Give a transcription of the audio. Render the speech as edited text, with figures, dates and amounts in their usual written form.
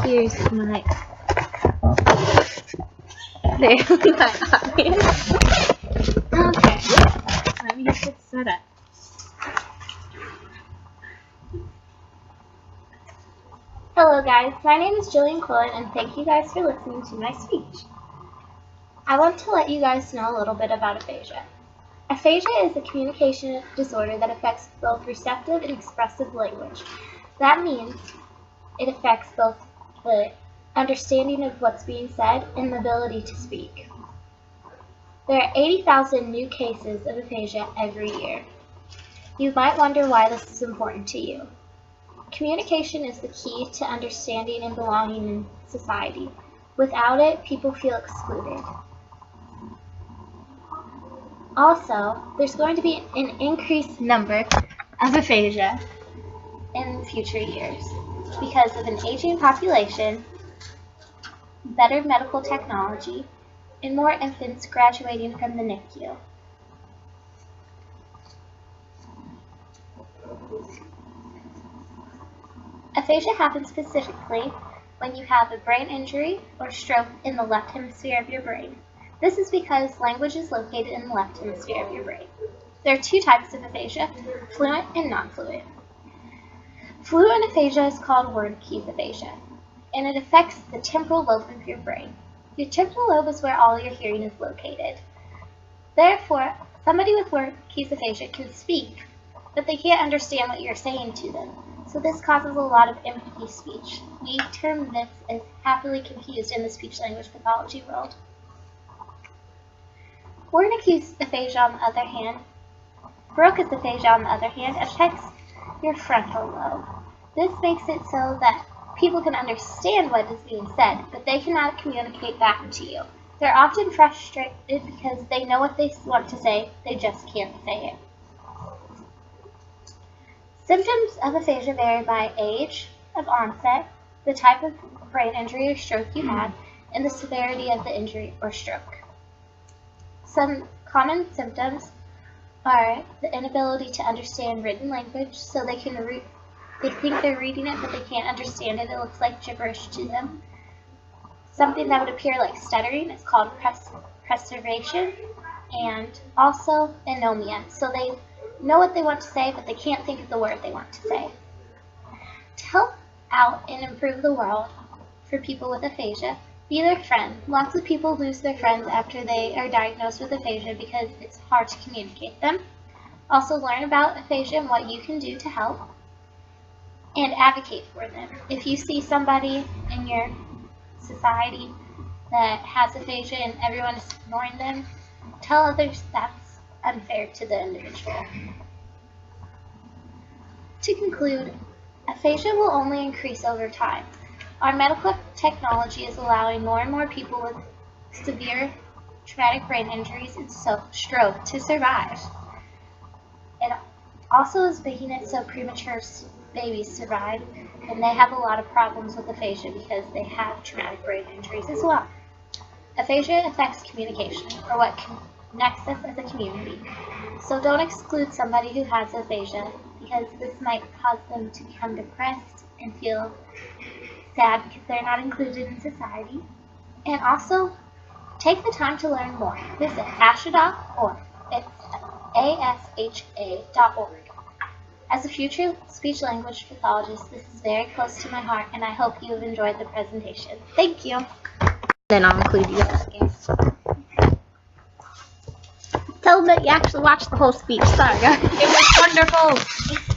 Here's my there's my audience. Okay, let me get this set up. Hello guys, my name is Jillian Quillen and thank you guys for listening to my speech. I want to let you guys know a little bit about aphasia. Aphasia is a communication disorder that affects both receptive and expressive language. That means it affects both the understanding of what's being said and the ability to speak. There are 80,000 new cases of aphasia every year. You might wonder why this is important to you. Communication is the key to understanding and belonging in society. Without it, people feel excluded. Also, there's going to be an increased number of aphasia in future years because of an aging population, better medical technology, and more infants graduating from the NICU. Aphasia happens specifically when you have a brain injury or stroke in the left hemisphere of your brain. This is because language is located in the left hemisphere of your brain. There are two types of aphasia, fluent and non-fluent. Fluent aphasia is called word keys aphasia, and it affects the temporal lobe of your brain. Your temporal lobe is where all your hearing is located. Therefore, somebody with word keys aphasia can speak, but they can't understand what you're saying to them. So this causes a lot of empty speech. We term this as happily confused in the speech-language pathology world. Wernicke's aphasia, on the other hand, Broca's aphasia, on the other hand, affects your frontal lobe. This makes it so that people can understand what is being said, but they cannot communicate back to you. They're often frustrated because they know what they want to say, they just can't say it. Symptoms of aphasia vary by age of onset, the type of brain injury or stroke you had, and the severity of the injury or stroke. Some common symptoms are the inability to understand written language, so they think they're reading it, but they can't understand it. It looks like gibberish to them. Something that would appear like stuttering is called preservation, and also anomia. So they know what they want to say, but they can't think of the word they want to say. To help out and improve the world for people with aphasia, be their friend. Lots of people lose their friends after they are diagnosed with aphasia because it's hard to communicate them. Also learn about aphasia and what you can do to help, and advocate for them. If you see somebody in your society that has aphasia and everyone is ignoring them, tell others that's unfair to the individual. To conclude, aphasia will only increase over time. Our medical technology is allowing more and more people with severe traumatic brain injuries and stroke to survive. It also is making it so premature babies survive, and they have a lot of problems with aphasia because they have traumatic brain injuries as well. Aphasia affects communication, or what connects us as a community. So don't exclude somebody who has aphasia, because this might cause them to become depressed and feel sad because they're not included in society. And also, take the time to learn more. Visit asha.org. It's asha.org. As a future speech-language pathologist, this is very close to my heart, and I hope you have enjoyed the presentation. Thank you. Then I'll include you again. Tell them that you actually watched the whole speech. Sorry, guys. It was wonderful.